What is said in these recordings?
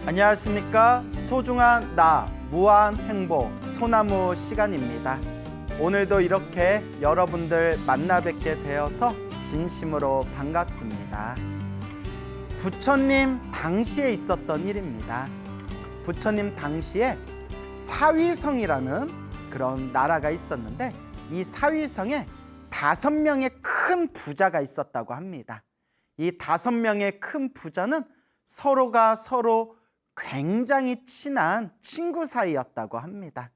안녕하십니까. 소중한 나 무한 행복 소나무 시간입니다. 오늘도 이렇게 여러분들 만나 뵙게 되어서 진심으로 반갑습니다. 부처님 당시에 있었던 일입니다. 부처님 당시에 사위성이라는 그런 나라가 있었는데, 이 사위성에 5명의 큰 부자가 있었다고 합니다. 이 5명의 큰 부자는 서로가 서로 굉장히 친한 친구 사이였다고 합니다.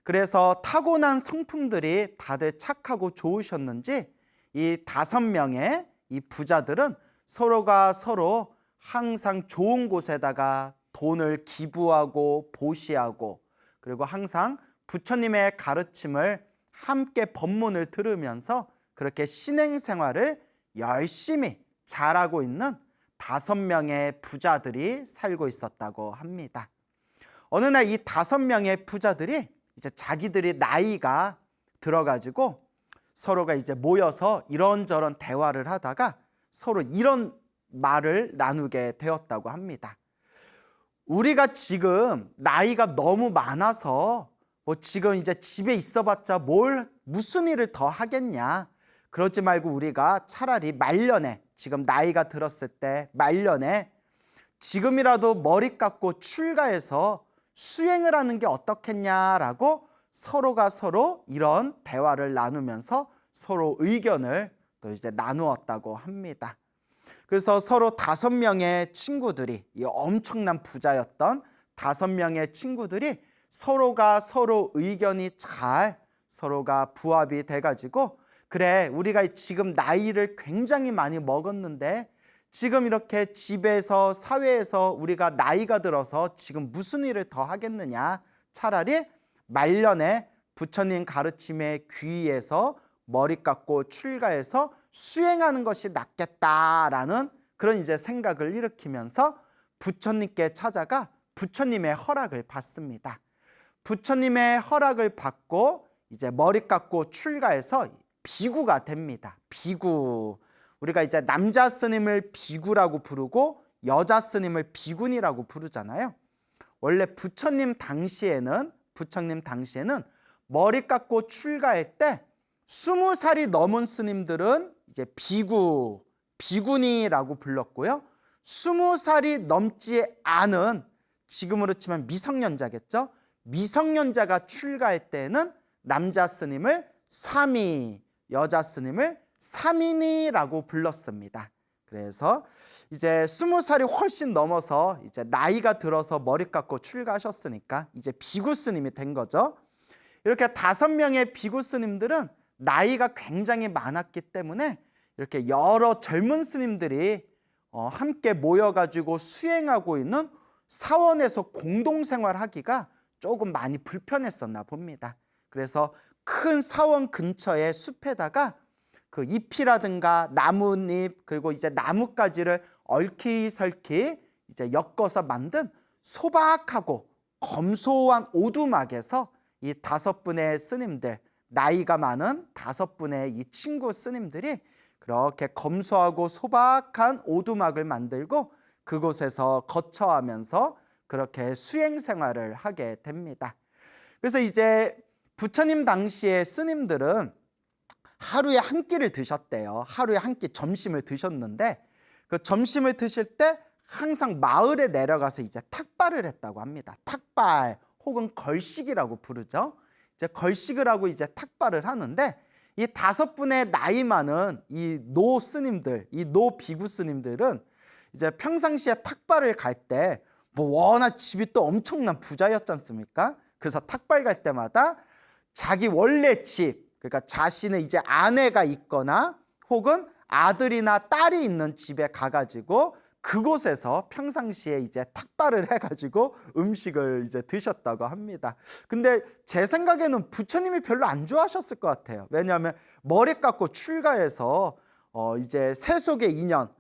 그래서 타고난 성품들이 다들 착하고 좋으셨는지 이 5명의 이 부자들은 서로가 서로 항상 좋은 곳에다가 돈을 기부하고 보시하고, 그리고 항상 부처님의 가르침을 함께 법문을 들으면서 그렇게 신행생활을 열심히 잘하고 있는 5명의 부자들이 살고 있었다고 합니다. 어느 날 이 5명의 부자들이 이제 자기들이 나이가 들어가지고 서로가 이제 모여서 이런저런 대화를 하다가 서로 이런 말을 나누게 되었다고 합니다. 우리가 지금 나이가 너무 많아서 지금 이제 집에 있어봤자 무슨 일을 더 하겠냐. 그러지 말고 우리가 차라리 말년에, 지금 나이가 들었을 때 말년에 지금이라도 머리 깎고 출가해서 수행을 하는 게 어떻겠냐라고 서로가 서로 이런 대화를 나누면서 서로 의견을 또 이제 나누었다고 합니다. 그래서 서로 5명의 친구들이, 이 엄청난 부자였던 5명의 친구들이 서로가 서로 의견이 잘 서로가 부합이 돼가지고, 그래, 우리가 지금 나이를 굉장히 많이 먹었는데 지금 이렇게 집에서 사회에서 우리가 나이가 들어서 지금 무슨 일을 더 하겠느냐, 차라리 말년에 부처님 가르침에 귀의해서 머리 깎고 출가해서 수행하는 것이 낫겠다라는 그런 이제 생각을 일으키면서 부처님께 찾아가 부처님의 허락을 받습니다. 부처님의 허락을 받고 이제 머리 깎고 출가해서 비구가 됩니다. 비구. 우리가 이제 남자 스님을 비구라고 부르고 여자 스님을 비군이라고 부르잖아요. 원래 부처님 당시에는 머리 깎고 출가할 때 20살이 넘은 스님들은 이제 비군이라고 불렀고요. 20살이 넘지 않은, 지금으로 치면 미성년자겠죠. 미성년자가 출가할 때는 남자 스님을 사미, 여자 스님을 사민이라고 불렀습니다. 그래서 이제 20살이 훨씬 넘어서 이제 나이가 들어서 머리 깎고 출가하셨으니까 이제 비구 스님이 된 거죠. 이렇게 5명의 비구 스님들은 나이가 굉장히 많았기 때문에 이렇게 여러 젊은 스님들이 함께 모여가지고 수행하고 있는 사원에서 공동생활하기가 조금 많이 불편했었나 봅니다. 그래서 큰 사원 근처의 숲에다가 그 잎이라든가 나뭇잎, 그리고 이제 나뭇가지를 얽히설키 이제 엮어서 만든 소박하고 검소한 오두막에서 이 5분의 스님들, 나이가 많은 5분의 이 친구 스님들이 그렇게 검소하고 소박한 오두막을 만들고 그곳에서 거처하면서 그렇게 수행 생활을 하게 됩니다. 그래서 이제 부처님 당시의 스님들은 하루에 한 끼를 드셨대요. 하루에 한 끼 점심을 드셨는데, 그 점심을 드실 때 항상 마을에 내려가서 이제 탁발을 했다고 합니다. 탁발 혹은 걸식이라고 부르죠. 이제 걸식을 하고 이제 탁발을 하는데, 이 5분의 나이 많은 이 노 스님들, 이 노 비구 스님들은 이제 평상시에 탁발을 갈 때 워낙 집이 또 엄청난 부자였지 않습니까? 그래서 탁발 갈 때마다 자기 원래 집, 그러니까 자신의 이제 아내가 있거나 혹은 아들이나 딸이 있는 집에 가가지고 그곳에서 평상시에 이제 탁발을 해가지고 음식을 이제 드셨다고 합니다. 근데 제 생각에는 부처님이 별로 안 좋아하셨을 것 같아요. 왜냐하면 머리 깎고 출가해서 이제 세속의 인연,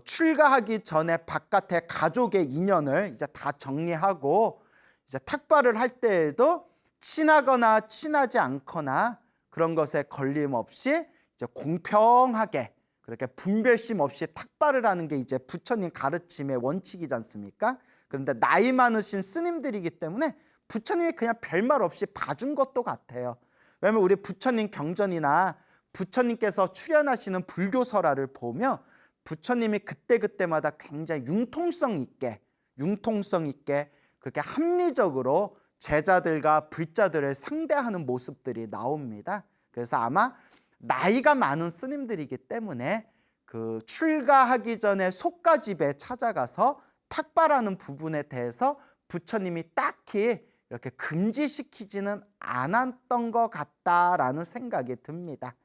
출가하기 전에 바깥에 가족의 인연을 이제 다 정리하고 이제 탁발을 할 때에도 친하거나 친하지 않거나 그런 것에 걸림없이 이제 공평하게 그렇게 분별심 없이 탁발을 하는 게 이제 부처님 가르침의 원칙이지 않습니까? 그런데 나이 많으신 스님들이기 때문에 부처님이 그냥 별말 없이 봐준 것도 같아요. 왜냐하면 우리 부처님 경전이나 부처님께서 출연하시는 불교설화를 보면 부처님이 그때그때마다 굉장히 융통성 있게 그렇게 합리적으로 제자들과 불자들을 상대하는 모습들이 나옵니다. 그래서 아마 나이가 많은 스님들이기 때문에 그 출가하기 전에 속가집에 찾아가서 탁발하는 부분에 대해서 부처님이 딱히 이렇게 금지시키지는 않았던 것 같다라는 생각이 듭니다.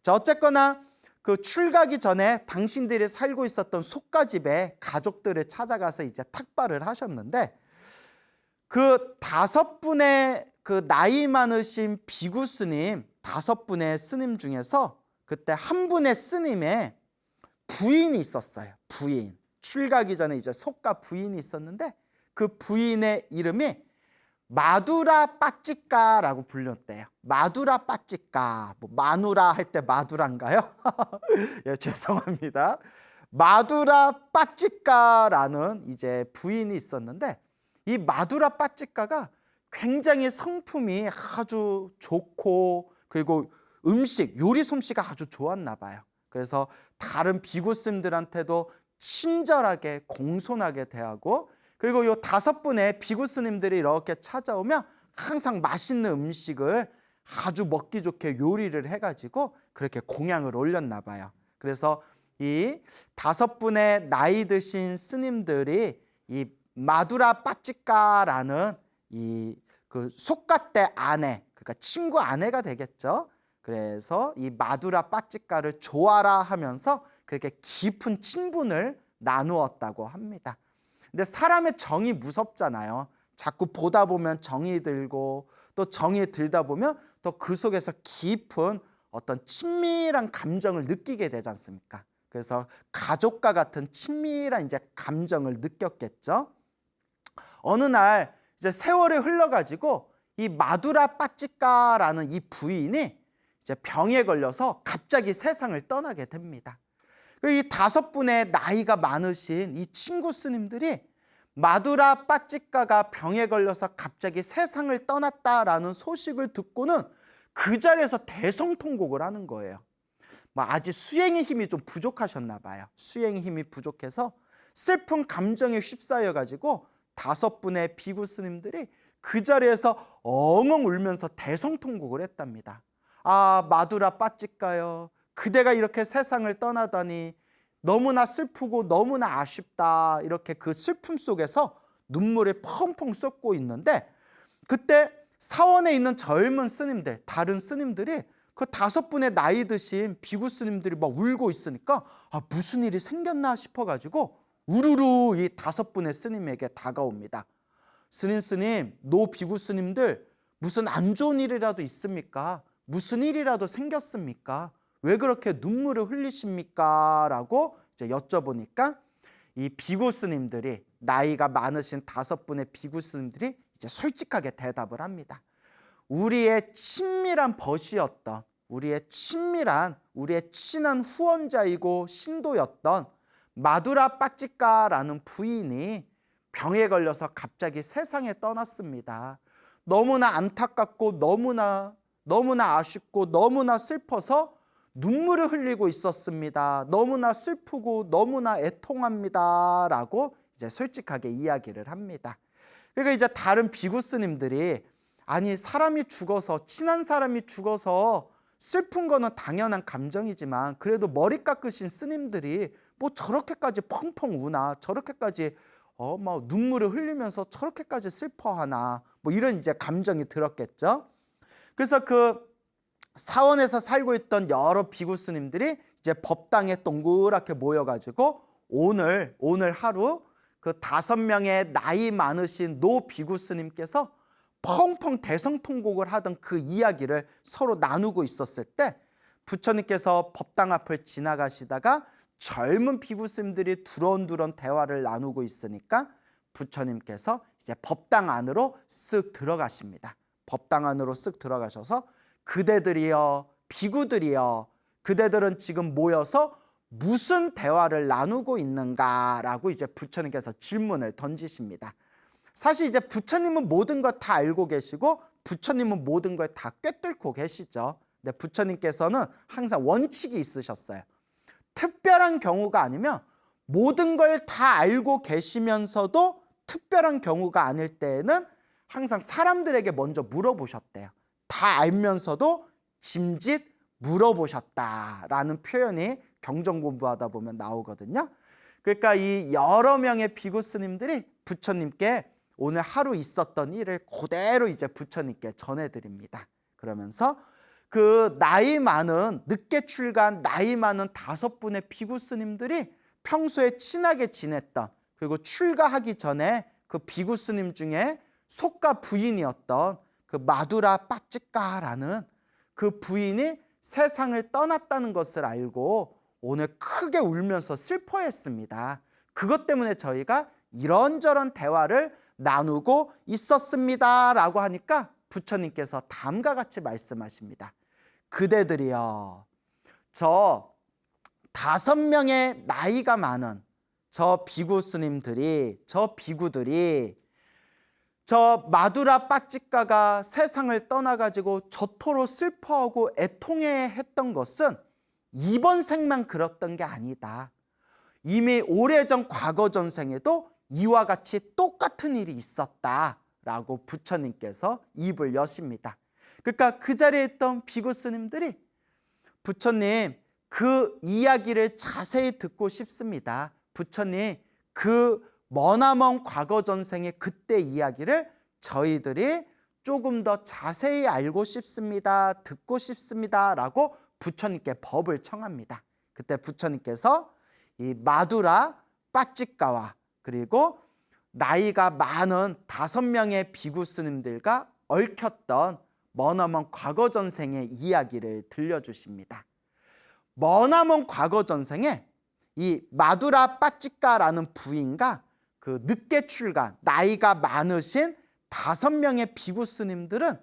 자, 어쨌거나 그 출가하기 전에 당신들이 살고 있었던 속가집에 가족들을 찾아가서 이제 탁발을 하셨는데, 그 5분의 그 나이 많으신 비구 스님 5분의 스님 중에서 그때 한 분의 스님의 부인이 있었어요. 부인. 출가하기 전에 이제 속가 부인이 있었는데 그 부인의 이름이 마두라 빠찌까라고 불렸대요. 마두라 빠찌까. 뭐 마누라 할 때 마두라인가요? 예, 죄송합니다. 마두라 빠찌까라는 이제 부인이 있었는데, 이 마두라 빠찌까가 굉장히 성품이 아주 좋고, 그리고 음식, 요리 솜씨가 아주 좋았나 봐요. 그래서 다른 비구스님들한테도 친절하게 공손하게 대하고, 그리고 요 5분의 비구스님들이 이렇게 찾아오면 항상 맛있는 음식을 아주 먹기 좋게 요리를 해가지고 그렇게 공양을 올렸나 봐요. 그래서 이 5분의 나이 드신 스님들이 이 마두라 빠찌까라는 이 그 속가때 아내, 그러니까 친구 아내가 되겠죠. 그래서 이 마두라 빠찌까를 좋아라 하면서 그렇게 깊은 친분을 나누었다고 합니다. 근데 사람의 정이 무섭잖아요. 자꾸 보다 보면 정이 들고, 또 정이 들다 보면 또 그 속에서 깊은 어떤 친밀한 감정을 느끼게 되지 않습니까? 그래서 가족과 같은 친밀한 이제 감정을 느꼈겠죠. 어느 날 이제 세월이 흘러가지고 이 마두라 빠찌까라는 이 부인이 이제 병에 걸려서 갑자기 세상을 떠나게 됩니다. 이 5분의 나이가 많으신 이 친구 스님들이 마두라 빠찌까가 병에 걸려서 갑자기 세상을 떠났다라는 소식을 듣고는 그 자리에서 대성통곡을 하는 거예요. 아직 수행의 힘이 좀 부족하셨나 봐요. 수행의 힘이 부족해서 슬픈 감정에 휩싸여 가지고 5분의 비구 스님들이 그 자리에서 엉엉 울면서 대성통곡을 했답니다. 아, 마두라 빠찌까요, 그대가 이렇게 세상을 떠나다니 너무나 슬프고 너무나 아쉽다. 이렇게 그 슬픔 속에서 눈물이 펑펑 쏟고 있는데, 그때 사원에 있는 젊은 스님들, 다른 스님들이 그 5분의 나이 드신 비구 스님들이 막 울고 있으니까 무슨 일이 생겼나 싶어가지고 우르르 이 5분의 스님에게 다가옵니다. 스님, 노 비구 스님들, 무슨 안 좋은 일이라도 있습니까? 무슨 일이라도 생겼습니까? 왜 그렇게 눈물을 흘리십니까? 라고 이제 여쭤보니까 이 비구 스님들이, 나이가 많으신 5분의 비구 스님들이 이제 솔직하게 대답을 합니다. 우리의 친밀한 벗이었던, 우리의 친한 후원자이고 신도였던 마두라 빠찌까라는 부인이 병에 걸려서 갑자기 세상에 떠났습니다. 너무나 안타깝고 너무나 아쉽고 너무나 슬퍼서 눈물을 흘리고 있었습니다. 너무나 슬프고 너무나 애통합니다. 라고 이제 솔직하게 이야기를 합니다. 그러니까 이제 다른 비구 스님들이, 아니, 사람이 죽어서, 친한 사람이 죽어서 슬픈 거는 당연한 감정이지만 그래도 머리 깎으신 스님들이 뭐 저렇게까지 펑펑 우나, 저렇게까지 막 눈물을 흘리면서 저렇게까지 슬퍼하나, 뭐 이런 이제 감정이 들었겠죠. 그래서 그 사원에서 살고 있던 여러 비구 스님들이 이제 법당에 동그랗게 모여가지고 오늘 하루 그 5명의 나이 많으신 노 비구 스님께서 펑펑 대성통곡을 하던 그 이야기를 서로 나누고 있었을 때, 부처님께서 법당 앞을 지나가시다가 젊은 비구 스님들이 두런두런 대화를 나누고 있으니까 부처님께서 이제 법당 안으로 쓱 들어가십니다. 법당 안으로 쓱 들어가셔서, 그대들이여, 비구들이여, 그대들은 지금 모여서 무슨 대화를 나누고 있는가라고 이제 부처님께서 질문을 던지십니다. 사실 이제 부처님은 모든 것 다 알고 계시고 부처님은 모든 걸 다 꿰뚫고 계시죠. 근데 부처님께서는 항상 원칙이 있으셨어요. 특별한 경우가 아니면 모든 걸 다 알고 계시면서도 특별한 경우가 아닐 때에는 항상 사람들에게 먼저 물어보셨대요. 다 알면서도 짐짓 물어보셨다라는 표현이 경전 공부하다 보면 나오거든요. 그러니까 이 여러 명의 비구 스님들이 부처님께 오늘 하루 있었던 일을 그대로 이제 부처님께 전해드립니다. 그러면서 그 나이 많은 늦게 출가한 나이 많은 5분의 비구 스님들이 평소에 친하게 지냈던, 그리고 출가하기 전에 그 비구 스님 중에 속가 부인이었던 그 마두라 빠찌까라는 그 부인이 세상을 떠났다는 것을 알고 오늘 크게 울면서 슬퍼했습니다. 그것 때문에 저희가 이런저런 대화를 나누고 있었습니다 라고 하니까 부처님께서 다음과 같이 말씀하십니다. 그대들이여, 저 5명의 나이가 많은 저 비구 스님들이, 저 비구들이 저 마두라 빠찌까가 세상을 떠나가지고 저토록 슬퍼하고 애통해했던 것은 이번 생만 그랬던 게 아니다. 이미 오래전 과거 전생에도 이와 같이 똑같은 일이 있었다라고 부처님께서 입을 여십니다. 그러니까 그 자리에 있던 비구 스님들이 부처님 그 이야기를 자세히 듣고 싶습니다. 부처님 그 머나먼 과거 전생의 그때 이야기를 저희들이 조금 더 자세히 알고 싶습니다. 듣고 싶습니다. 라고 부처님께 법을 청합니다. 그때 부처님께서 이 마두라 빠찌까와 그리고 나이가 많은 5명의 비구 스님들과 얽혔던 머나먼 과거 전생의 이야기를 들려주십니다. 머나먼 과거 전생에 이 마두라 빠찌까라는 부인과 그 늦게 출가 나이가 많으신 5명의 비구 스님들은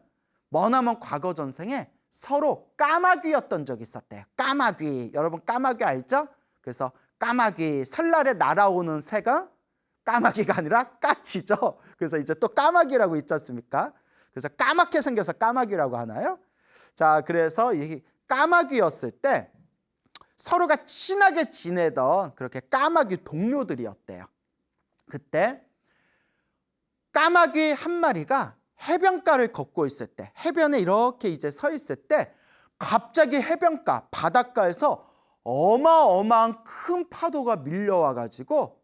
머나먼 과거 전생에 서로 까마귀였던 적이 있었대요. 까마귀, 여러분 까마귀 알죠? 그래서 까마귀, 설날에 날아오는 새가 까마귀가 아니라 까치죠. 그래서 이제 또 까마귀라고 있지 않습니까? 그래서 까맣게 생겨서 까마귀라고 하나요? 자, 그래서 이 까마귀였을 때 서로가 친하게 지내던 그렇게 까마귀 동료들이었대요. 그때 까마귀 한 마리가 해변가를 걷고 있을 때, 해변에 이렇게 이제 서 있을 때 갑자기 해변가, 바닷가에서 어마어마한 큰 파도가 밀려와 가지고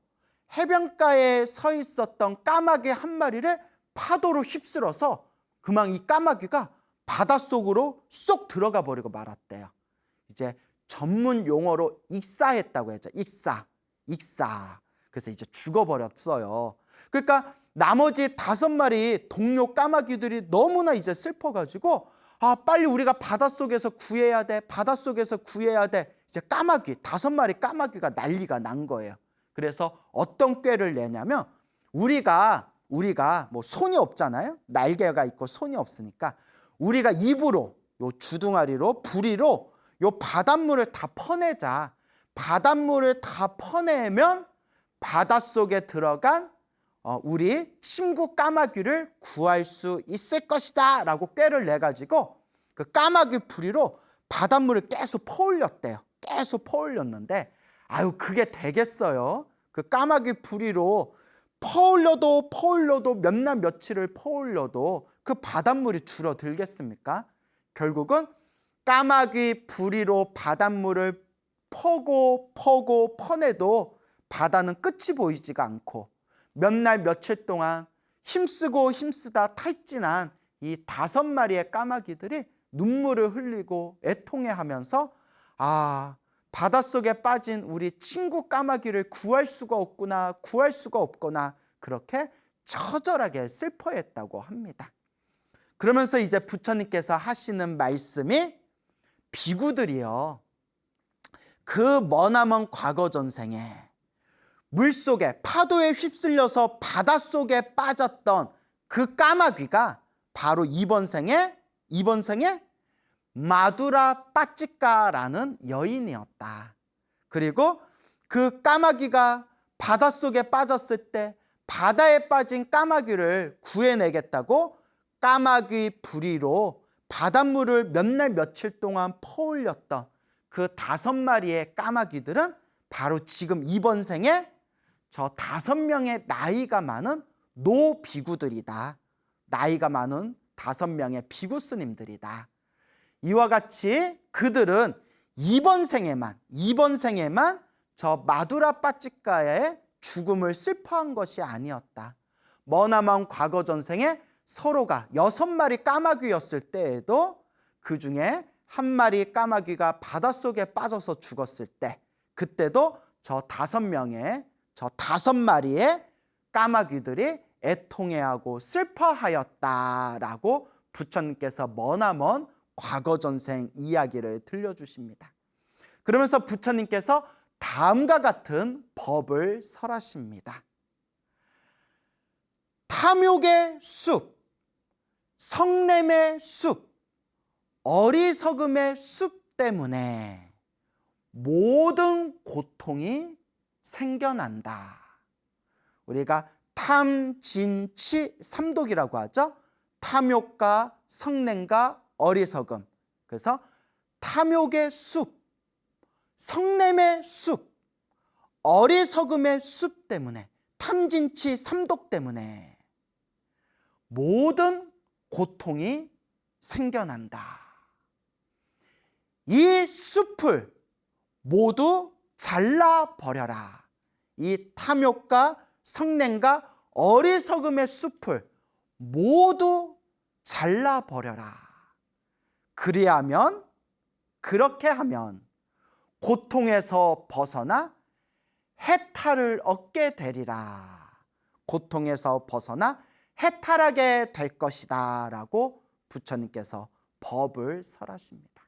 해변가에 서 있었던 까마귀 한 마리를 파도로 휩쓸어서 그만 이 까마귀가 바닷속으로 쏙 들어가 버리고 말았대요. 이제 전문 용어로 익사했다고 했죠. 익사. 그래서 이제 죽어버렸어요. 그러니까 나머지 5마리 동료 까마귀들이 너무나 이제 슬퍼가지고 빨리 우리가 바닷속에서 구해야 돼. 바닷속에서 구해야 돼. 이제 까마귀 5마리 까마귀가 난리가 난 거예요. 그래서 어떤 꾀를 내냐면 우리가 뭐 손이 없잖아요. 날개가 있고 손이 없으니까 우리가 입으로 요 주둥아리로 부리로 요 바닷물을 다 퍼내자. 바닷물을 다 퍼내면 바닷속에 들어간 우리 친구 까마귀를 구할 수 있을 것이다 라고 꾀를 내가지고 그 까마귀 부리로 바닷물을 계속 퍼올렸대요. 계속 퍼올렸는데 그게 되겠어요? 그 까마귀 부리로 퍼올려도 몇 날 며칠을 퍼올려도 그 바닷물이 줄어들겠습니까? 결국은 까마귀 부리로 바닷물을 퍼내도 바다는 끝이 보이지가 않고 몇 날 며칠 동안 힘쓰다 탈진한 이 5마리의 까마귀들이 눈물을 흘리고 애통해하면서 바닷속에 빠진 우리 친구 까마귀를 구할 수가 없구나 그렇게 처절하게 슬퍼했다고 합니다. 그러면서 이제 부처님께서 하시는 말씀이 비구들이요, 그 머나먼 과거 전생에 물속에 파도에 휩쓸려서 바닷속에 빠졌던 그 까마귀가 바로 이번 생에 마두라 빠찌까라는 여인이었다. 그리고 그 까마귀가 바닷속에 빠졌을 때 바다에 빠진 까마귀를 구해내겠다고 까마귀 부리로 바닷물을 몇 날 며칠 동안 퍼올렸던 그 5마리의 까마귀들은 바로 지금 이번 생에 저 5명의 나이가 많은 노비구들이다. 나이가 많은 5명의 비구 스님들이다. 이와 같이 그들은 이번 생에만 저 마두라 빠찌카의 죽음을 슬퍼한 것이 아니었다. 머나먼 과거 전생에 서로가 6마리 까마귀였을 때에도 그 중에 1마리 까마귀가 바닷속에 빠져서 죽었을 때 그때도 저 5마리의 까마귀들이 애통해하고 슬퍼하였다라고 부처님께서 머나먼 과거 전생 이야기를 들려주십니다. 그러면서 부처님께서 다음과 같은 법을 설하십니다. 탐욕의 숲, 성냄의 숲, 어리석음의 숲 때문에 모든 고통이 생겨난다. 우리가 탐진치 삼독이라고 하죠. 탐욕과 성냄과 어리석음. 그래서 탐욕의 숲, 성냄의 숲, 어리석음의 숲 때문에, 탐진치 삼독 때문에 모든 고통이 생겨난다. 이 숲을 모두 잘라버려라. 이 탐욕과 성냄과 어리석음의 숲을 모두 잘라버려라. 그렇게 하면 고통에서 벗어나 해탈을 얻게 되리라. 고통에서 벗어나 해탈하게 될 것이다 라고 부처님께서 법을 설하십니다.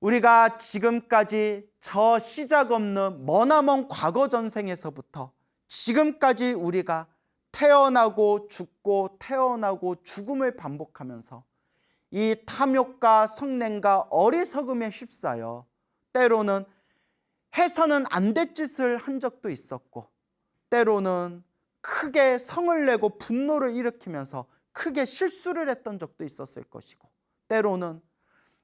우리가 지금까지 저 시작 없는 머나먼 과거 전생에서부터 지금까지 우리가 태어나고 죽고 태어나고 죽음을 반복하면서 이 탐욕과 성냄과 어리석음에 휩싸여 때로는 해서는 안 될 짓을 한 적도 있었고 때로는 크게 성을 내고 분노를 일으키면서 크게 실수를 했던 적도 있었을 것이고 때로는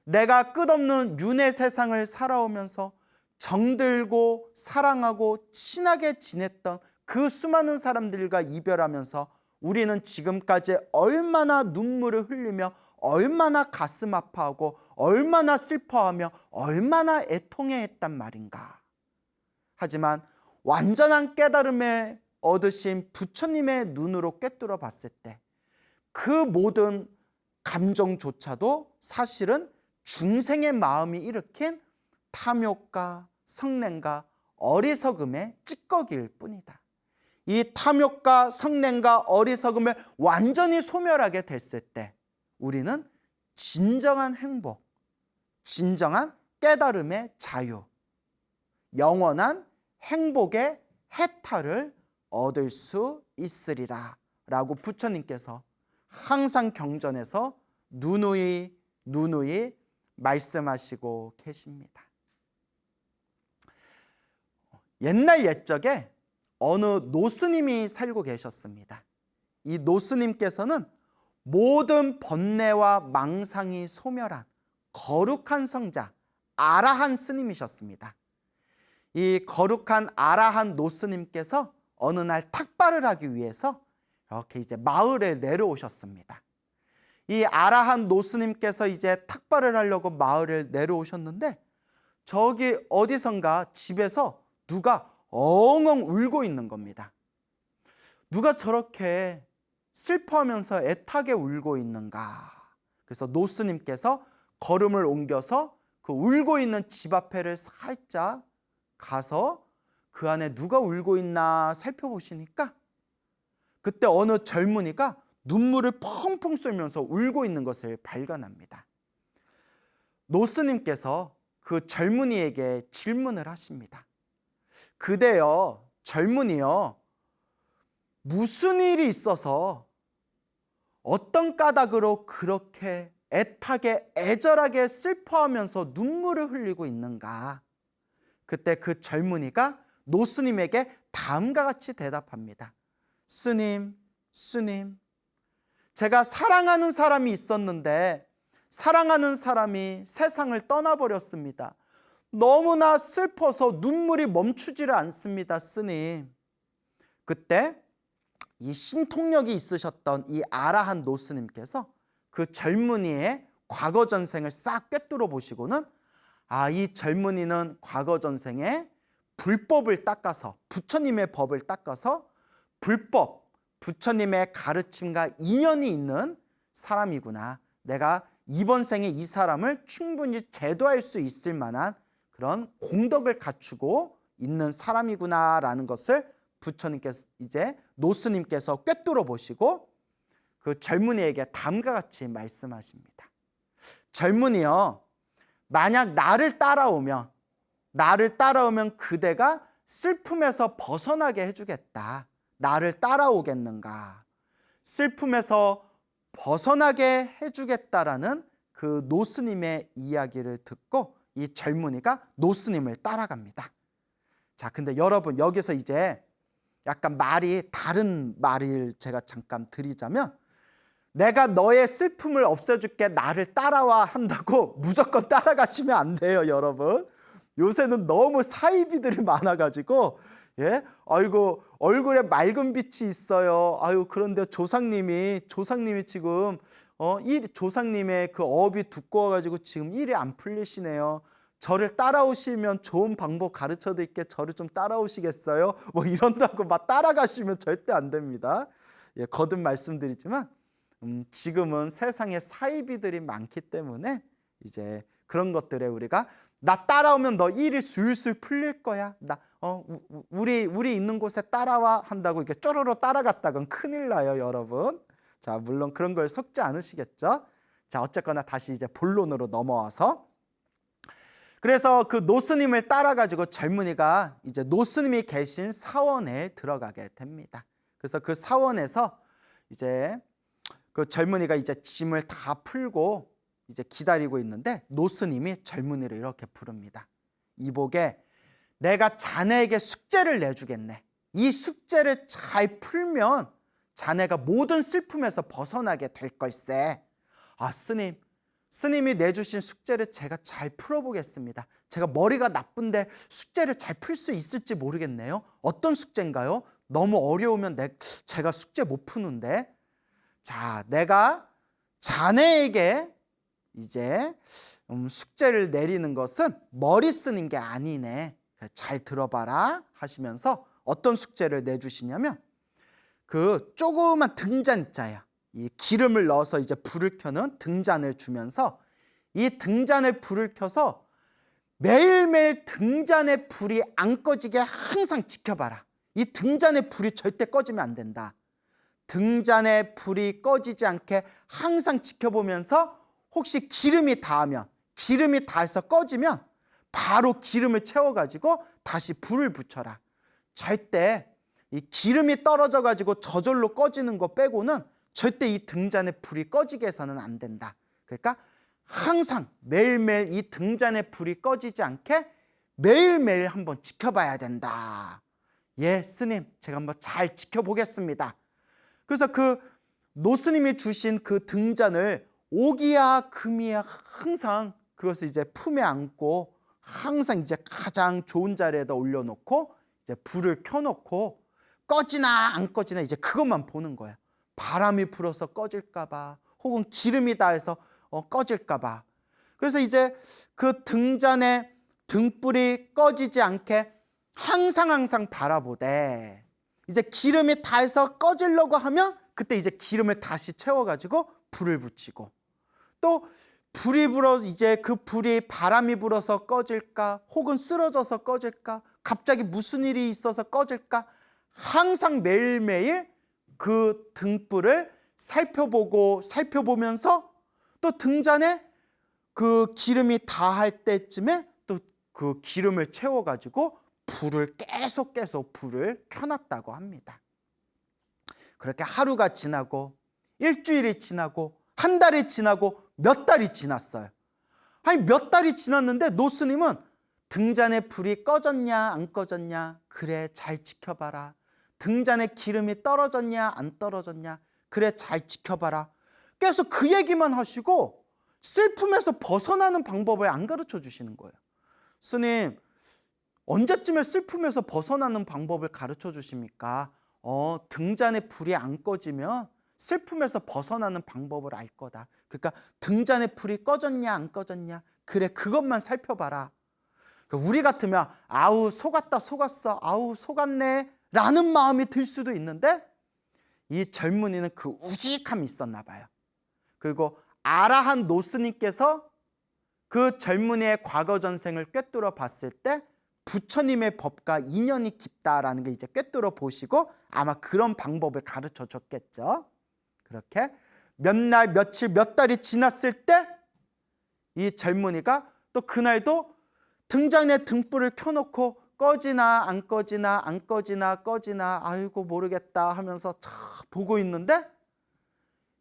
내가 끝없는 윤회 세상을 살아오면서 정들고 사랑하고 친하게 지냈던 그 수많은 사람들과 이별하면서 우리는 지금까지 얼마나 눈물을 흘리며 얼마나 가슴 아파하고 얼마나 슬퍼하며 얼마나 애통해했단 말인가. 하지만 완전한 깨달음에 얻으신 부처님의 눈으로 꿰뚫어 봤을 때 그 모든 감정조차도 사실은 중생의 마음이 일으킨 탐욕과 성냄과 어리석음의 찌꺼기일 뿐이다. 이 탐욕과 성냄과 어리석음을 완전히 소멸하게 됐을 때 우리는 진정한 행복, 진정한 깨달음의 자유, 영원한 행복의 해탈을 얻을 수 있으리라 라고 부처님께서 항상 경전에서 누누이 말씀하시고 계십니다. 옛날 옛적에 어느 노스님이 살고 계셨습니다. 이 노스님께서는 모든 번뇌와 망상이 소멸한 거룩한 성자 아라한 스님이셨습니다. 이 거룩한 아라한 노스님께서 어느 날 탁발을 하기 위해서 이렇게 이제 마을에 내려오셨습니다. 이 아라한 노스님께서 이제 탁발을 하려고 마을에 내려오셨는데 저기 어디선가 집에서 누가 엉엉 울고 있는 겁니다. 누가 저렇게 슬퍼하면서 애타게 울고 있는가. 그래서 노스님께서 걸음을 옮겨서 그 울고 있는 집 앞에를 살짝 가서 그 안에 누가 울고 있나 살펴보시니까 그때 어느 젊은이가 눈물을 펑펑 쏠면서 울고 있는 것을 발견합니다. 노스님께서 그 젊은이에게 질문을 하십니다. 그대여, 젊은이여, 무슨 일이 있어서 어떤 까닭으로 그렇게 애타게 애절하게 슬퍼하면서 눈물을 흘리고 있는가? 그때 그 젊은이가 노스님에게 다음과 같이 대답합니다. 스님, 스님, 제가 사랑하는 사람이 있었는데 사랑하는 사람이 세상을 떠나버렸습니다. 너무나 슬퍼서 눈물이 멈추지를 않습니다, 스님. 그때 이 신통력이 있으셨던 이 아라한 노스님께서 그 젊은이의 과거 전생을 싹 꿰뚫어 보시고는 이 젊은이는 과거 전생에 불법을 닦아서, 부처님의 법을 닦아서 불법, 부처님의 가르침과 인연이 있는 사람이구나. 내가 이번 생에 이 사람을 충분히 제도할 수 있을 만한 그런 공덕을 갖추고 있는 사람이구나라는 것을 부처님께서, 이제 노스님께서 꿰뚫어 보시고 그 젊은이에게 다음과 같이 말씀하십니다. 젊은이여, 만약 나를 따라오면 그대가 슬픔에서 벗어나게 해주겠다. 나를 따라오겠는가? 슬픔에서 벗어나게 해주겠다라는 그 노스님의 이야기를 듣고 이 젊은이가 노스님을 따라갑니다. 자, 근데 여러분, 여기서 이제 약간 말이 다른 말을 제가 잠깐 드리자면, 내가 너의 슬픔을 없애줄게, 나를 따라와 한다고 무조건 따라가시면 안 돼요, 여러분. 요새는 너무 사이비들이 많아가지고, 아이고 얼굴에 맑은 빛이 있어요. 그런데 조상님이 지금 조상님의 그 업이 두꺼워가지고 지금 일이 안 풀리시네요. 저를 따라오시면 좋은 방법 가르쳐 드릴게. 저를 좀 따라오시겠어요? 뭐 이런다고 막 따라가시면 절대 안 됩니다. 거듭 말씀드리지만 지금은 세상에 사이비들이 많기 때문에 이제 그런 것들에 우리가 나 따라오면 너 일이 술술 풀릴 거야. 우리 있는 곳에 따라와 한다고 이렇게 쪼로로 따라갔다간 큰일 나요, 여러분. 자, 물론 그런 걸 섞지 않으시겠죠? 자, 어쨌거나 다시 이제 본론으로 넘어와서, 그래서 그 노스님을 따라가지고 젊은이가 이제 노스님이 계신 사원에 들어가게 됩니다. 그래서 그 사원에서 이제 그 젊은이가 이제 짐을 다 풀고 이제 기다리고 있는데 노스님이 젊은이를 이렇게 부릅니다. 이복에, 내가 자네에게 숙제를 내주겠네. 이 숙제를 잘 풀면 자네가 모든 슬픔에서 벗어나게 될 걸세. 스님이 내주신 숙제를 제가 잘 풀어보겠습니다. 제가 머리가 나쁜데 숙제를 잘 풀 수 있을지 모르겠네요. 어떤 숙제인가요? 너무 어려우면 제가 숙제 못 푸는데. 자, 내가 자네에게 이제 숙제를 내리는 것은 머리 쓰는 게 아니네. 잘 들어봐라 하시면서 어떤 숙제를 내주시냐면, 그 조그만 등잔 있잖아요. 이 기름을 넣어서 이제 불을 켜는 등잔을 주면서 이 등잔에 불을 켜서 매일매일 등잔의 불이 안 꺼지게 항상 지켜봐라. 이 등잔의 불이 절대 꺼지면 안 된다. 등잔의 불이 꺼지지 않게 항상 지켜보면서 혹시 기름이 닿아서 꺼지면 바로 기름을 채워가지고 다시 불을 붙여라. 절대 이 기름이 떨어져가지고 저절로 꺼지는 거 빼고는 절대 이 등잔의 불이 꺼지게 해서는 안 된다. 그러니까 항상 매일매일 이 등잔의 불이 꺼지지 않게 매일매일 한번 지켜봐야 된다. 예, 스님, 제가 한번 잘 지켜보겠습니다. 그래서 그 노스님이 주신 그 등잔을 오기야 금이야 항상 그것을 이제 품에 안고 항상 이제 가장 좋은 자리에다 올려놓고 이제 불을 켜놓고 꺼지나 안 꺼지나 이제 그것만 보는 거야. 바람이 불어서 꺼질까봐 혹은 기름이 닿아서 꺼질까봐. 그래서 이제 그 등잔에 등불이 꺼지지 않게 항상 바라보되, 이제 기름이 닿아서 꺼지려고 하면 그때 이제 기름을 다시 채워가지고 불을 붙이고, 또 불이 불어 이제 그 불이 바람이 불어서 꺼질까 혹은 쓰러져서 꺼질까 갑자기 무슨 일이 있어서 꺼질까 항상 매일매일 그 등불을 살펴보면서 또 등잔에 그 기름이 닿을 때쯤에 또 그 기름을 채워가지고 불을 계속 불을 켜놨다고 합니다. 그렇게 하루가 지나고 일주일이 지나고 한 달이 지나고 몇 달이 지났어요. 몇 달이 지났는데 노스님은 등잔에 불이 꺼졌냐 안 꺼졌냐? 그래, 잘 지켜봐라. 등잔에 기름이 떨어졌냐 안 떨어졌냐? 그래, 잘 지켜봐라. 계속 그 얘기만 하시고 슬픔에서 벗어나는 방법을 안 가르쳐 주시는 거예요. 스님, 언제쯤에 슬픔에서 벗어나는 방법을 가르쳐 주십니까? 등잔에 불이 안 꺼지면 슬픔에서 벗어나는 방법을 알 거다. 그러니까 등잔에 불이 꺼졌냐 안 꺼졌냐? 그래, 그것만 살펴봐라. 우리 같으면 아우 속았다 속았어, 아우 속았네 라는 마음이 들 수도 있는데, 이 젊은이는 그 우직함이 있었나 봐요. 그리고 아라한 노스님께서 그 젊은이의 과거 전생을 꿰뚫어 봤을 때 부처님의 법과 인연이 깊다라는 걸 이제 꿰뚫어 보시고 아마 그런 방법을 가르쳐 줬겠죠. 그렇게 몇 날 며칠 몇 달이 지났을 때 이 젊은이가 또 그날도 등잔에 등불을 켜놓고 꺼지나 안 꺼지나 안 꺼지나 꺼지나 아이고 모르겠다 하면서 참 보고 있는데,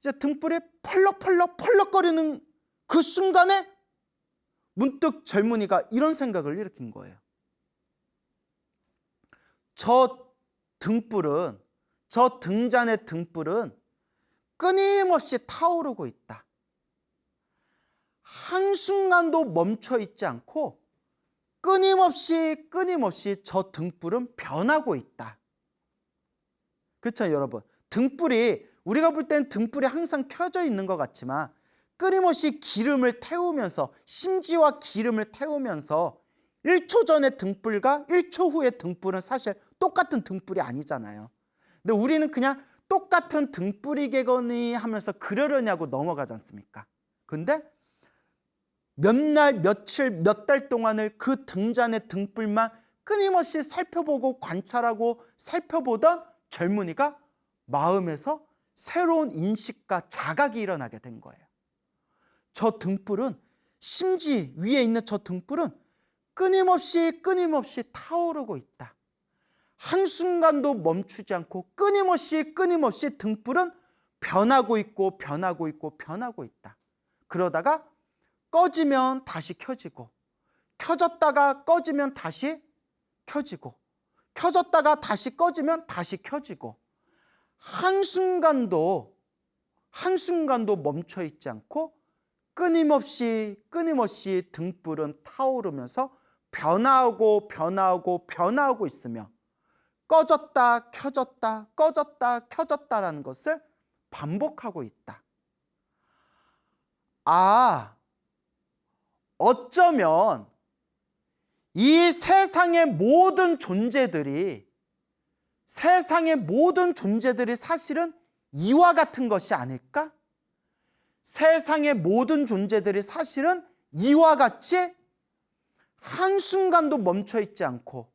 이제 등불이 펄럭펄럭 펄럭거리는 그 순간에 문득 젊은이가 이런 생각을 일으킨 거예요. 저 등잔의 등불은 끊임없이 타오르고 있다. 한순간도 멈춰 있지 않고 끊임없이 저 등불은 변하고 있다. 그렇죠, 여러분? 등불이, 우리가 볼 때는 등불이 항상 켜져 있는 것 같지만 끊임없이 기름을 태우면서, 심지와 기름을 태우면서 1초 전의 등불과 1초 후의 등불은 사실 똑같은 등불이 아니잖아요. 근데 우리는 그냥 똑같은 등불이겠거니 하면서 그러려냐고 넘어가지 않습니까? 근데 몇 날, 며칠, 몇 달 동안을 그 등잔의 등불만 끊임없이 살펴보고 관찰하고 살펴보던 젊은이가 마음에서 새로운 인식과 자각이 일어나게 된 거예요. 저 등불은, 심지 위에 있는 저 등불은 끊임없이 타오르고 있다. 한순간도 멈추지 않고 끊임없이 등불은 변하고 있고 있다. 그러다가 꺼지면 다시 켜지고, 켜졌다가 꺼지면 다시 켜지고, 켜졌다가 다시 꺼지면 다시 켜지고, 한순간도 멈춰 있지 않고 끊임없이 등불은 타오르면서 변화하고 있으며 꺼졌다 켜졌다 꺼졌다 켜졌다라는 것을 반복하고 있다. 어쩌면 이 세상의 모든 존재들이 사실은 이와 같은 것이 아닐까? 세상의 모든 존재들이 사실은 이와 같이 한순간도 멈춰 있지 않고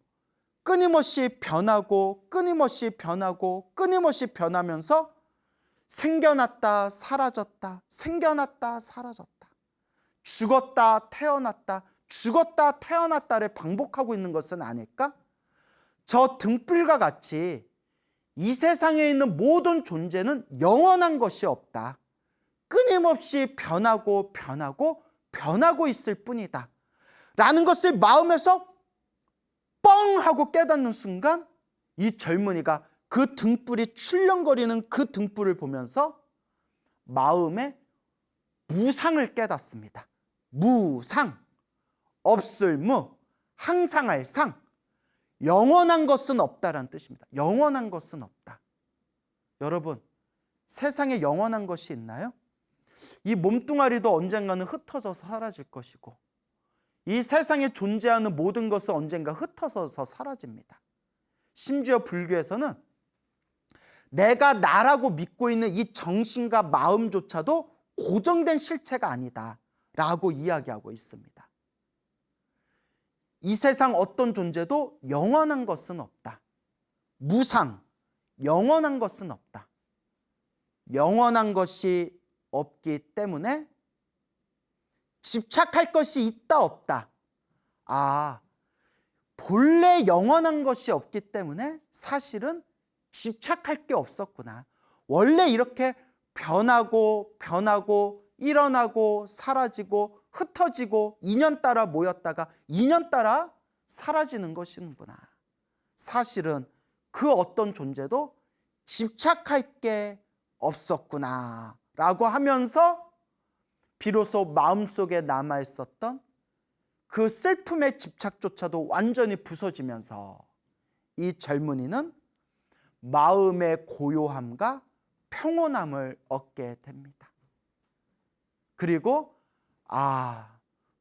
끊임없이 변하고 변하면서 생겨났다 사라졌다, 생겨났다 사라졌다, 죽었다 태어났다를 반복하고 있는 것은 아닐까? 저 등불과 같이 이 세상에 있는 모든 존재는 영원한 것이 없다. 끊임없이 변하고 있을 뿐이다 라는 것을 마음에서 뻥 하고 깨닫는 순간, 이 젊은이가 그 등불이 출렁거리는 그 등불을 보면서 마음에 무상을 깨닫습니다. 무상, 없을 무, 항상할 상, 영원한 것은 없다라는 뜻입니다. 영원한 것은 없다. 여러분, 세상에 영원한 것이 있나요? 이 몸뚱아리도 언젠가는 흩어져서 사라질 것이고, 이 세상에 존재하는 모든 것은 언젠가 흩어져서 사라집니다. 심지어 불교에서는 내가 나라고 믿고 있는 이 정신과 마음조차도 고정된 실체가 아니다 라고 이야기하고 있습니다. 이 세상 어떤 존재도 영원한 것은 없다. 무상, 영원한 것은 없다. 영원한 것이 없기 때문에 집착할 것이 있다 없다. 본래 영원한 것이 없기 때문에 사실은 집착할 게 없었구나. 원래 이렇게 변하고 일어나고 사라지고 흩어지고 인연 따라 모였다가 인연 따라 사라지는 것이구나. 사실은 그 어떤 존재도 집착할 게 없었구나 라고 하면서 비로소 마음속에 남아있었던 그 슬픔의 집착조차도 완전히 부서지면서 이 젊은이는 마음의 고요함과 평온함을 얻게 됩니다. 그리고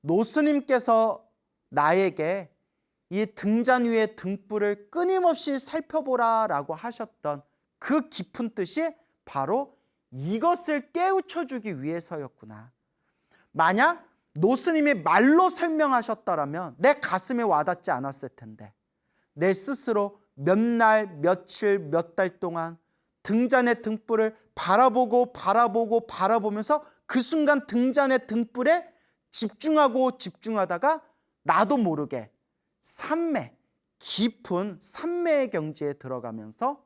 노스님께서 나에게 이 등잔 위의 등불을 끊임없이 살펴보라 라고 하셨던 그 깊은 뜻이 바로 이것을 깨우쳐 주기 위해서였구나. 만약 노스님이 말로 설명하셨더라면 내 가슴에 와닿지 않았을 텐데, 내 스스로 몇 날, 며칠, 몇 달 동안 등잔의 등불을 바라보면서 그 순간 등잔의 등불에 집중하다가 나도 모르게 깊은 산매의 경지에 들어가면서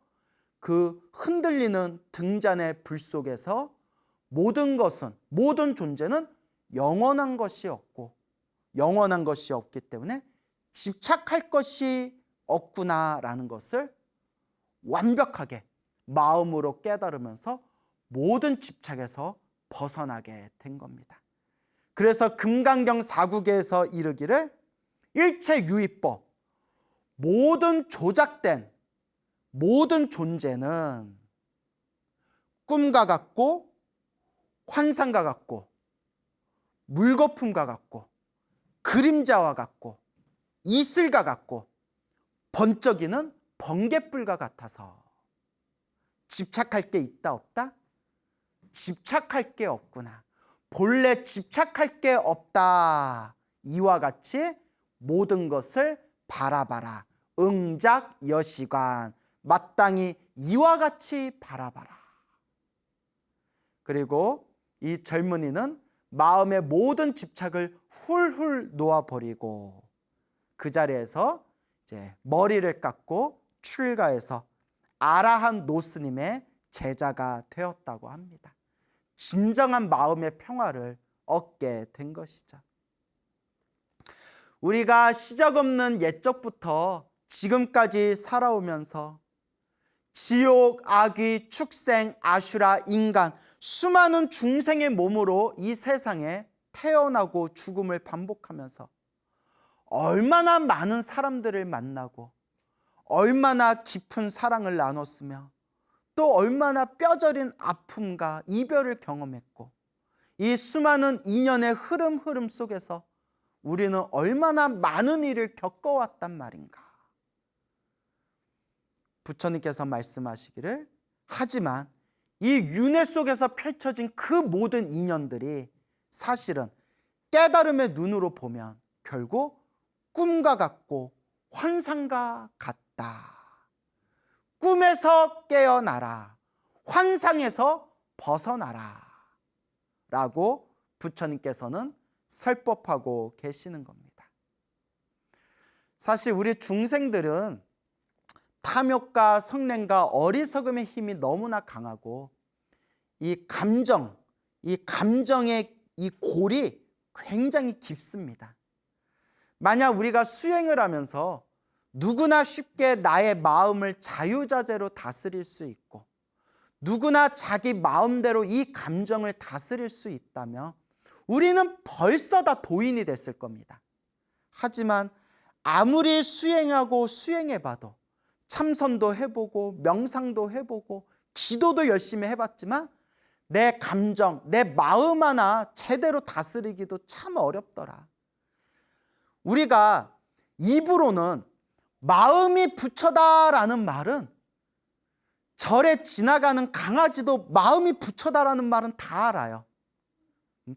그 흔들리는 등잔의 불 속에서 모든 존재는 영원한 것이 없고 영원한 것이 없기 때문에 집착할 것이 없구나라는 것을 완벽하게 마음으로 깨달으면서 모든 집착에서 벗어나게 된 겁니다. 그래서 금강경 4국에서 이르기를 일체유의법, 모든 조작된 모든 존재는 꿈과 같고 환상과 같고 물거품과 같고 그림자와 같고 이슬과 같고 번쩍이는 번갯불과 같아서 집착할 게 있다 없다? 집착할 게 없구나. 본래 집착할 게 없다. 이와 같이 모든 것을 바라봐라. 응작 여시관, 마땅히 이와 같이 바라봐라. 그리고 이 젊은이는 마음의 모든 집착을 훌훌 놓아버리고 그 자리에서 이제 머리를 깎고 출가해서 아라한 노스님의 제자가 되었다고 합니다. 진정한 마음의 평화를 얻게 된 것이죠. 우리가 시작 없는 옛적부터 지금까지 살아오면서 지옥, 악귀, 축생, 아슈라, 인간, 수많은 중생의 몸으로 이 세상에 태어나고 죽음을 반복하면서 얼마나 많은 사람들을 만나고 얼마나 깊은 사랑을 나눴으며 또 얼마나 뼈저린 아픔과 이별을 경험했고 이 수많은 인연의 흐름 속에서 우리는 얼마나 많은 일을 겪어왔단 말인가. 부처님께서 말씀하시기를 하지만 이 윤회 속에서 펼쳐진 그 모든 인연들이 사실은 깨달음의 눈으로 보면 결국 꿈과 같고 환상과 같다. 꿈에서 깨어나라. 환상에서 벗어나라. 라고 부처님께서는 설법하고 계시는 겁니다. 사실 우리 중생들은 탐욕과 성냄과 어리석음의 힘이 너무나 강하고 이 감정의 이 골이 굉장히 깊습니다. 만약 우리가 수행을 하면서 누구나 쉽게 나의 마음을 자유자재로 다스릴 수 있고 누구나 자기 마음대로 이 감정을 다스릴 수 있다면 우리는 벌써 다 도인이 됐을 겁니다. 하지만 아무리 수행해봐도 참선도 해보고 명상도 해보고 기도도 열심히 해봤지만 내 감정, 내 마음 하나 제대로 다스리기도 참 어렵더라. 우리가 입으로는 마음이 부처다라는 말은 절에 지나가는 강아지도 마음이 부처다라는 말은 다 알아요.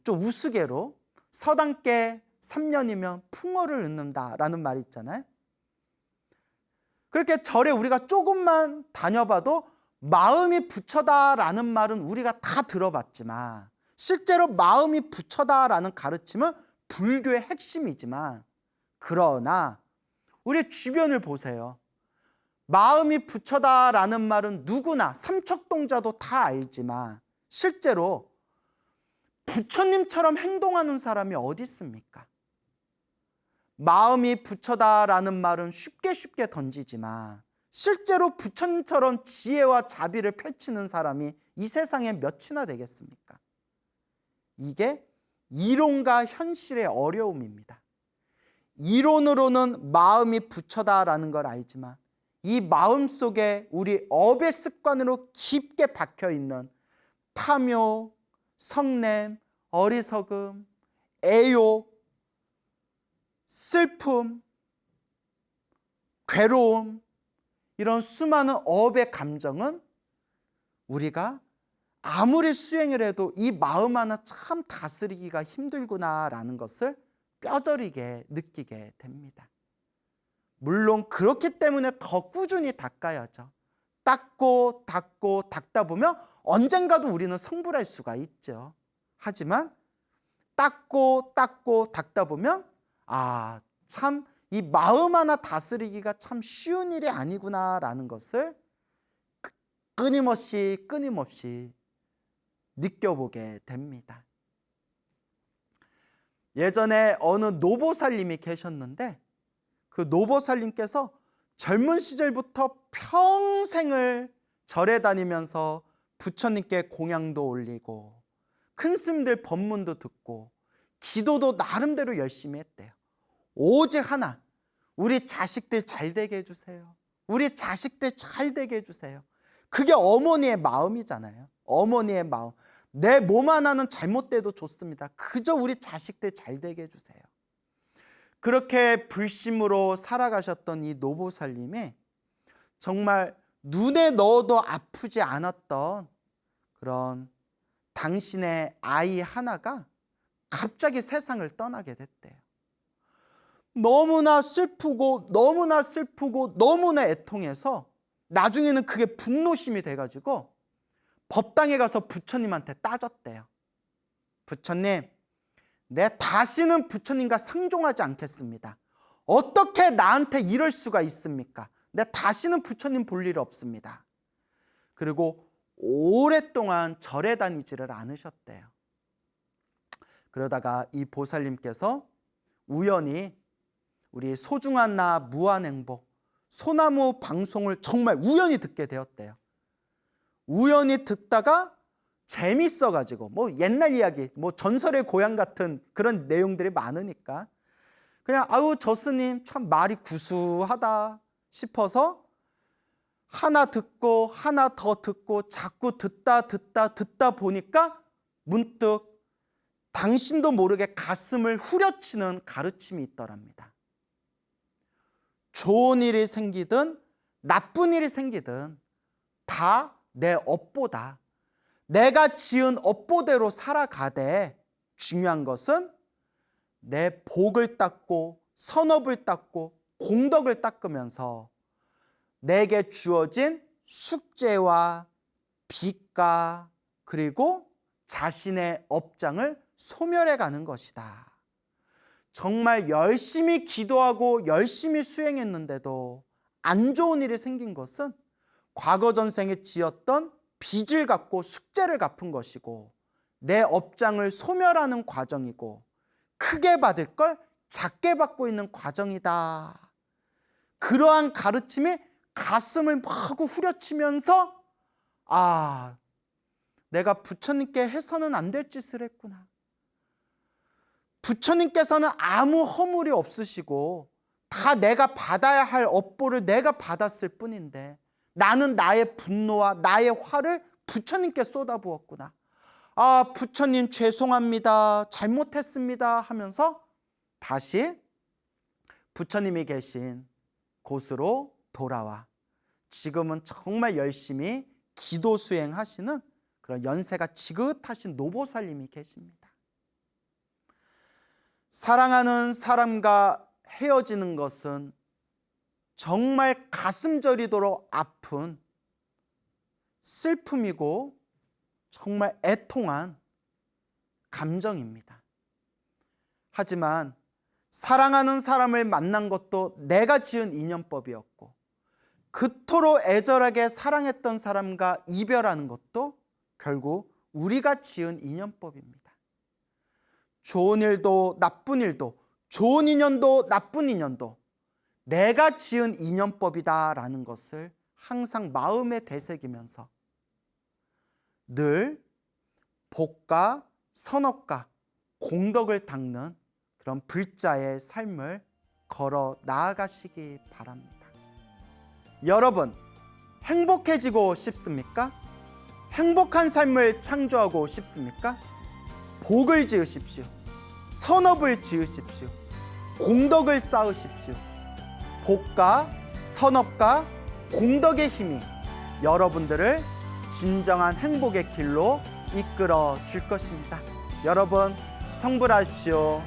좀 우스개로 서당께 3년이면 풍어를 읊는다라는 말이 있잖아요. 그렇게 절에 우리가 조금만 다녀봐도 마음이 부처다라는 말은 우리가 다 들어봤지만 실제로 마음이 부처다라는 가르침은 불교의 핵심이지만 그러나 우리 주변을 보세요. 마음이 부처다라는 말은 누구나 삼척동자도 다 알지만 실제로 부처님처럼 행동하는 사람이 어디 있습니까? 마음이 부처다라는 말은 쉽게 던지지만 실제로 부처님처럼 지혜와 자비를 펼치는 사람이 이 세상에 몇이나 되겠습니까? 이게 이론과 현실의 어려움입니다. 이론으로는 마음이 부처다라는 걸 알지만 이 마음 속에 우리 업의 습관으로 깊게 박혀있는 탐욕, 성냄, 어리석음, 애욕, 슬픔, 괴로움, 이런 수많은 업의 감정은 우리가 아무리 수행을 해도 이 마음 하나 참 다스리기가 힘들구나라는 것을 뼈저리게 느끼게 됩니다. 물론 그렇기 때문에 더 꾸준히 닦아야죠. 닦고 닦다 보면 언젠가도 우리는 성불할 수가 있죠. 하지만 닦고 닦다 보면 참 이 마음 하나 다스리기가 참 쉬운 일이 아니구나라는 것을 끊임없이 느껴보게 됩니다. 예전에 어느 노보살님이 계셨는데 그 노보살님께서 젊은 시절부터 평생을 절에 다니면서 부처님께 공양도 올리고 큰 스님들 법문도 듣고 기도도 나름대로 열심히 했대요. 오직 하나, 우리 자식들 잘 되게 해주세요. 우리 자식들 잘 되게 해주세요. 그게 어머니의 마음이잖아요. 어머니의 마음. 내 몸 하나는 잘못돼도 좋습니다. 그저 우리 자식들 잘 되게 해주세요. 그렇게 불심으로 살아가셨던 이 노보살님이 정말 눈에 넣어도 아프지 않았던 그런 당신의 아이 하나가 갑자기 세상을 떠나게 됐대요. 너무나 슬프고 너무나 애통해서 나중에는 그게 분노심이 돼가지고 법당에 가서 부처님한테 따졌대요. 부처님, 내 다시는 부처님과 상종하지 않겠습니다. 어떻게 나한테 이럴 수가 있습니까? 내 다시는 부처님 볼 일 없습니다. 그리고 오랫동안 절에 다니지를 않으셨대요. 그러다가 이 보살님께서 우연히 우리 소중한 나 무한행복 소나무 방송을 정말 우연히 듣게 되었대요. 우연히 듣다가 재밌어가지고 뭐 옛날 이야기, 뭐 전설의 고향 같은 그런 내용들이 많으니까 그냥 저 스님 참 말이 구수하다 싶어서 하나 듣고 하나 더 듣고 자꾸 듣다 보니까 문득 당신도 모르게 가슴을 후려치는 가르침이 있더랍니다. 좋은 일이 생기든 나쁜 일이 생기든 다 내 업보다, 내가 지은 업보대로 살아가되 중요한 것은 내 복을 닦고 선업을 닦고 공덕을 닦으면서 내게 주어진 숙제와 빚과 그리고 자신의 업장을 소멸해 가는 것이다. 정말 열심히 기도하고 열심히 수행했는데도 안 좋은 일이 생긴 것은 과거 전생에 지었던 빚을 갚고 숙제를 갚은 것이고 내 업장을 소멸하는 과정이고 크게 받을 걸 작게 받고 있는 과정이다. 그러한 가르침이 가슴을 마구 후려치면서 내가 부처님께 해서는 안 될 짓을 했구나. 부처님께서는 아무 허물이 없으시고 다 내가 받아야 할 업보를 내가 받았을 뿐인데 나는 나의 분노와 나의 화를 부처님께 쏟아부었구나. 부처님 죄송합니다. 잘못했습니다. 하면서 다시 부처님이 계신 곳으로 돌아와 지금은 정말 열심히 기도 수행하시는 그런 연세가 지긋하신 노보살님이 계십니다. 사랑하는 사람과 헤어지는 것은 정말 가슴 저리도록 아픈 슬픔이고 정말 애통한 감정입니다. 하지만 사랑하는 사람을 만난 것도 내가 지은 인연법이었고 그토록 애절하게 사랑했던 사람과 이별하는 것도 결국 우리가 지은 인연법입니다. 좋은 일도 나쁜 일도, 좋은 인연도 나쁜 인연도 내가 지은 인연법이다라는 것을 항상 마음에 되새기면서 늘 복과 선업과 공덕을 닦는 그런 불자의 삶을 걸어 나아가시기 바랍니다. 여러분, 행복해지고 싶습니까? 행복한 삶을 창조하고 싶습니까? 복을 지으십시오. 선업을 지으십시오. 공덕을 쌓으십시오. 복과 선업과 공덕의 힘이 여러분들을 진정한 행복의 길로 이끌어 줄 것입니다. 여러분, 성불하십시오.